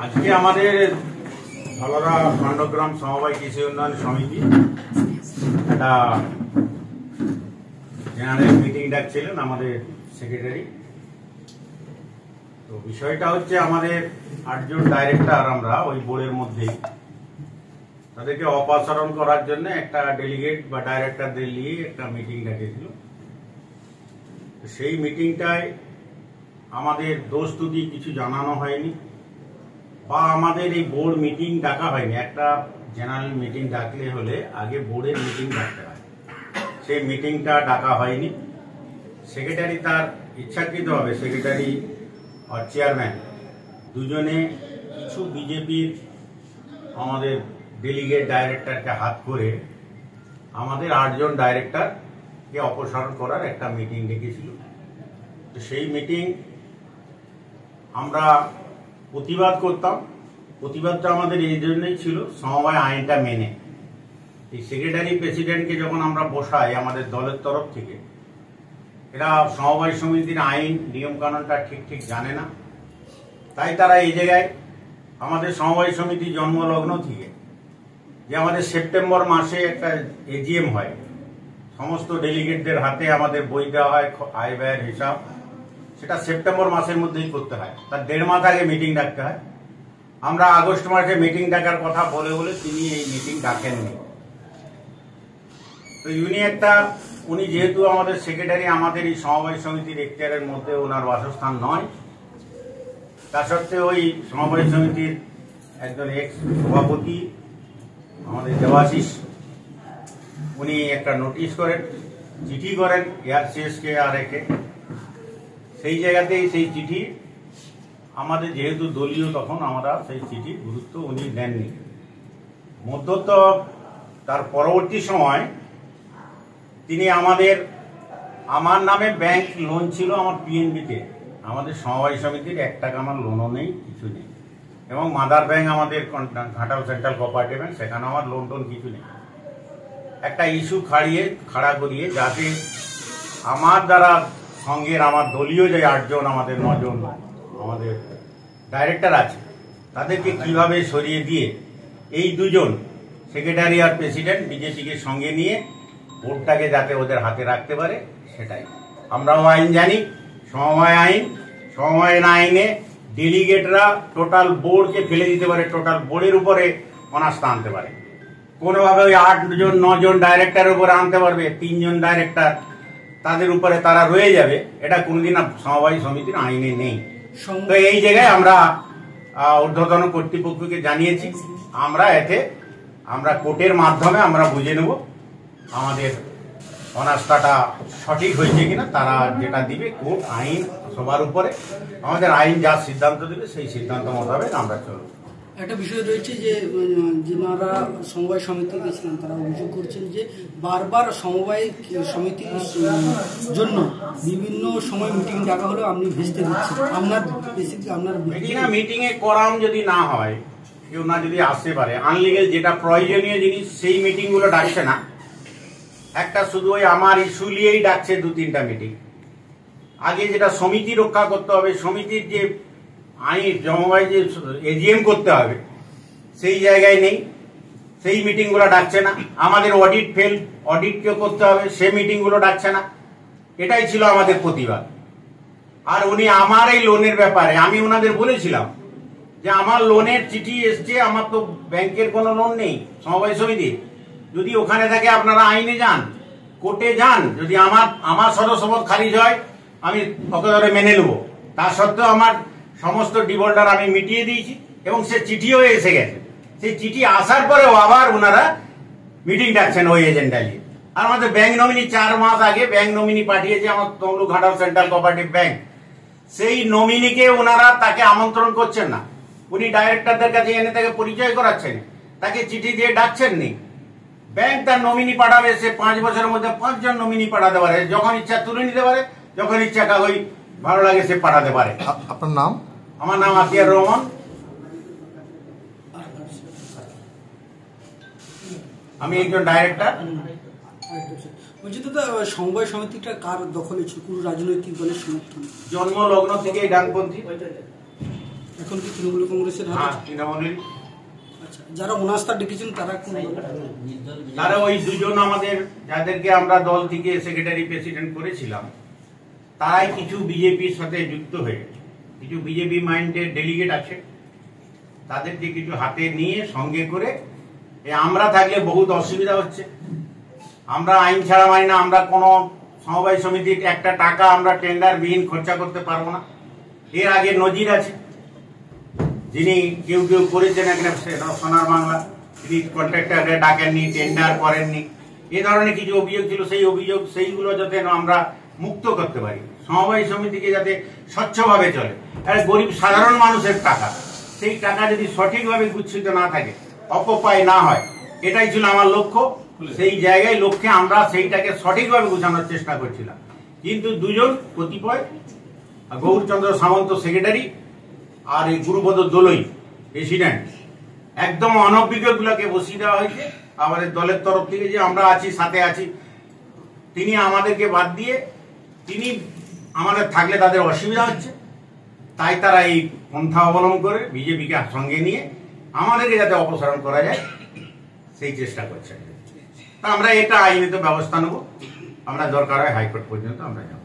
আজকে আমাদের ধলরা খণ্ডগ্রাম সমবায় কৃষি উন্নয়ন সমিতি একটা জেনারেল মিটিং ডাকছিলেন আমাদের সেক্রেটারি। তো বিষয়টা হচ্ছে আমাদের 8 জন ডাইরেক্টর আমরা ওই বোর্ডের মধ্যেই, তাদেরকে অপসারণ করার জন্য একটা ডেলিগেট বা ডাইরেক্টরদের নিয়ে একটা মিটিং ডাকেছিল। সেই মিটিংটায় আমাদের দোষ ত্রুটি কিছু জানানো হয়নি বা আমাদের এই বোর্ড মিটিং ডাকা হয়নি। একটা জেনারেল মিটিং ডাকলে হলে আগে বোর্ডের মিটিং ডাকতে হয়, সেই মিটিংটা ডাকা হয়নি। সেক্রেটারি তার ইচ্ছাকৃতভাবে, সেক্রেটারি আর চেয়ারম্যান দুজনে কিছু বিজেপির আমাদের ডেলিগেট ডাইরেক্টরকে হাত করে আমাদের 8 জন ডাইরেক্টরকে অপসারণ করার একটা মিটিং ডেকেছিল। তো সেই মিটিং আমরা প্রতিবাদ করতাম। প্রতিবাদটা আমাদের এই জন্যই ছিল, সমবায় আইনটা মেনে। এই সেক্রেটারি প্রেসিডেন্টকে যখন আমরা বসাই আমাদের দলের তরফ থেকে, এরা সমবায় সমিতির আইন নিয়মকানুনটা ঠিক জানে না। তাই তারা এই জায়গায় আমাদের সমবায় সমিতি জন্মলগ্ন থেকে যে আমাদের সেপ্টেম্বর মাসে একটা এজিএম হয়, সমস্ত ডেলিগেটদের হাতে আমাদের বই দেওয়া হয় আয় ব্যয়ের হিসাব, সেটা সেপ্টেম্বর মাসের মধ্যেই করতে হয়। তার 1.5 মাস আগে মিটিং ডাকতে হয়। আমরা আগস্ট মাসে মিটিং ডাকার কথা বলে বলে তিনি এই মিটিং ডাকেননি। তো উনি যেহেতু আমাদের সেক্রেটারি, আমাদের এই সমবায় সমিতির এখতিয়ারের মধ্যে ওনার বাসস্থান নয়, তা সত্ত্বেও ওই সমবায় সমিতির একজন এক্স সভাপতি আমাদের দেবাশিস, উনি একটা নোটিশ করেন, চিঠি করেন এআরসিএসকে আর একে। সেই জায়গাতেই সেই চিঠি আমাদের যেহেতু দলীয়, তখন আমরা সেই চিঠি গুরুত্ব উনি দেননি। মধ্যত তার পরবর্তী সময় তিনি আমার নামে ব্যাংক লোন ছিল আমার পিএনবিতে, আমাদের সমবায় সমিতির 1 টাকা আমার লোনও নেই, কিছু নেই। এবং মাদার ব্যাংক আমাদের ঘাটাল সেন্ট্রাল কোঅপারেটিভ ব্যাংক, সেখানে আমার লোন টোন কিছু নেই। একটা ইস্যু খাড়া করিয়ে যাতে আমার দ্বারা সঙ্গের আমার দলীয় যে 8 জন, আমাদের 9 জন আমাদের ডাইরেক্টর আছে, তাদেরকে কিভাবে সরিয়ে দিয়ে এই 2 জন সেক্রেটারি আর প্রেসিডেন্ট বিজেপিকে সঙ্গে নিয়ে বোর্ডটাকে যাতে ওদের হাতে রাখতে পারে, সেটাই। আমরাও আইন জানি, সমবায় আইনে ডেলিগেটরা টোটাল বোর্ডকে ফেলে দিতে পারে, টোটাল বোর্ডের উপরে অনাস্থা আনতে পারে। কোনোভাবে ওই 8 জন 9 জন ডাইরেক্টরের উপরে আনতে পারবে, 3 জন ডাইরেক্টর তাদের উপরে তারা রয়ে যাবে, এটা কোনোদিন সমবায় সমিতির আইনে নেই। তো এই জায়গায় আমরা ঊর্ধ্বতন কর্তৃপক্ষকে জানিয়েছি, আমরা কোর্টের মাধ্যমে আমরা বুঝে নেব আমাদের অনাস্থাটা সঠিক হয়েছে কিনা। তারা যেটা দিবে, কোর্ট আইন সবার উপরে, আমাদের আইন যা সিদ্ধান্ত দেবে সেই সিদ্ধান্ত মোতাবেক আমরা চলব। একটা বিষয় রয়েছে যে যারা সমবায় সমিতি গেছিলেন তারা অভিযোগ করছেন যে বারবার সমবায় সমিতির জন্য বিভিন্ন সময় মিটিং ডাকা হলেও আপনি ভেস্তে দিচ্ছেন। আপনার মিটিং এ করাম যদি না হয়, কেউ না যদি আসতে পারে, আনলিগেল যেটা প্রয়োজনীয় জিনিস সেই মিটিং গুলো ডাকছে না। একটা শুধু ওই আমার ইস্যু নিয়েই ডাকছে 2-3টা মিটিং। আগে যেটা সমিতি রক্ষা করতে হবে, সমিতির যে আইন সমবায় যে এজিএম করতে হবে, সেই জায়গায় নেই, সেই মিটিং গুলো ডাকছে না। আমাদের অডিট কেউ করতে হবে, সেই মিটিং গুলো ডাকছে না। এটাই ছিল আমাদের প্রতিবাদ। আর উনি আমার এই লোনের ব্যাপারে, আমি ওনাদের বলেছিলাম যে আমার লোনের চিঠি এসছে, আমার তো ব্যাংকের কোনো লোন নেই সমবায় সমিতি। যদি ওখানে থাকে আপনারা আইনে যান, কোর্টে যান, যদি আমার সদস্যপদ খারিজ হয় আমি ওকে ধরে মেনে নেব। তা সত্ত্বেও আমার সমস্ত ডিফল্টার আমি মিটিয়ে দিয়েছি এবং সে চিঠিও এসে গেছে। সেই চিঠি আসার পরেও আবার ওনারা মিটিং ডাকছেন ওই এজেন্ডা নিয়ে। আর আমাদের ব্যাংক নমিনি 4 মাস আগে ব্যাংক নমিনি পাঠিয়েছে আমার Tamluk Ghatal central cooperative bank. সেই নমিনিকে ওনারা তাকে আমন্ত্রণ করছেন না, উনি ডাইরেক্টরদের কাছে এনে তাকে পরিচয় করাচ্ছেন, তাকে চিঠি দিয়ে ডাকছেননি। ব্যাংক তার নমিনি পাঠাবে, সে 5 বছরের মধ্যে 5 জন নমিনি পাঠাতে পারে, যখন ইচ্ছা তুলে নিতে পারে, যখন ইচ্ছা কাগজ ভালো লাগে সে পাঠাতে পারে। আপনার নাম? আমার নাম আতিয়ার রহমান, আমি একজন ডাইরেক্টর। বলছি দাদা, সমবায় সমিতিটা কার দখলে ছিল? কোন রাজনৈতিক দলের সমর্থন? জন্মলগ্ন থেকে ডানপন্থী। এখন কি তৃণমূল কংগ্রেসের হাতে? হ্যাঁ, তৃণমূলের। আচ্ছা, যারা অনাস্থা ডেকেছেন তারা কোন দল? তারা ওই দুজন আমাদের যাদেরকে আমরা দল থেকে সেক্রেটারি প্রেসিডেন্ট করেছিলাম, তারাই কিছু বিজেপির সাথে যুক্ত হয়ে গেছে। কিছু বিজেপি মাইন্ডের ডেলিগেট আছে, তাদেরকে কিছু হাতে নিয়ে সঙ্গে করে আমরা থাকলে বহুত অসুবিধা হচ্ছে। আমরা আইন ছাড়া মানি না, আমরা কোনো সমবায় সমিতির একটা টাকা আমরা টেন্ডার বিহীন খরচা করতে পারবো না। এর আগে নজির আছে, যিনি কেউ কেউ করেছেন এখানে সোনার বাংলা, তিনি কন্ট্রাক্টরকে ডাকেননি, টেন্ডার করেননি, এ ধরনের কিছু অভিযোগ ছিল। সেই অভিযোগ সেইগুলো যাতে আমরা মুক্ত করতে পারি, সমবায় সমিতিকে যাতে স্বচ্ছভাবে চলে। আর গরিব সাধারণ মানুষের টাকা, সেই টাকা যদি সঠিকভাবে গুচ্ছিত না থাকে, অপব্যয় না হয়, এটাই ছিল আমার লক্ষ্য। সেই জায়গায় লক্ষ্যে আমরা সেইটাকে সঠিকভাবে গুছানোর চেষ্টা করছিলাম। কিন্তু দুজন কতিপয়, গৌরচন্দ্র সামন্ত সেক্রেটারি আর এই গুরুপদ দোলই প্রেসিডেন্ট, একদম অনভিজ্ঞগুলোকে বসিয়ে দেওয়া হয়েছে আমাদের দলের তরফ থেকে, যে আমরা আছি, সাথে আছি। তিনি আমাদেরকে বাদ দিয়ে, তিনি আমাদের থাকলে তাদের অসুবিধা হচ্ছে, তাই তারা এই পন্থা অবলম্বন করে বিজেপিকে সঙ্গে নিয়ে আমাদেরকে যাতে অপসারণ করা যায় সেই চেষ্টা করছে। তা আমরা এটা আইনত ব্যবস্থা নেব, আমরা দরকার হয় হাইকোর্ট পর্যন্ত আমরা যাব।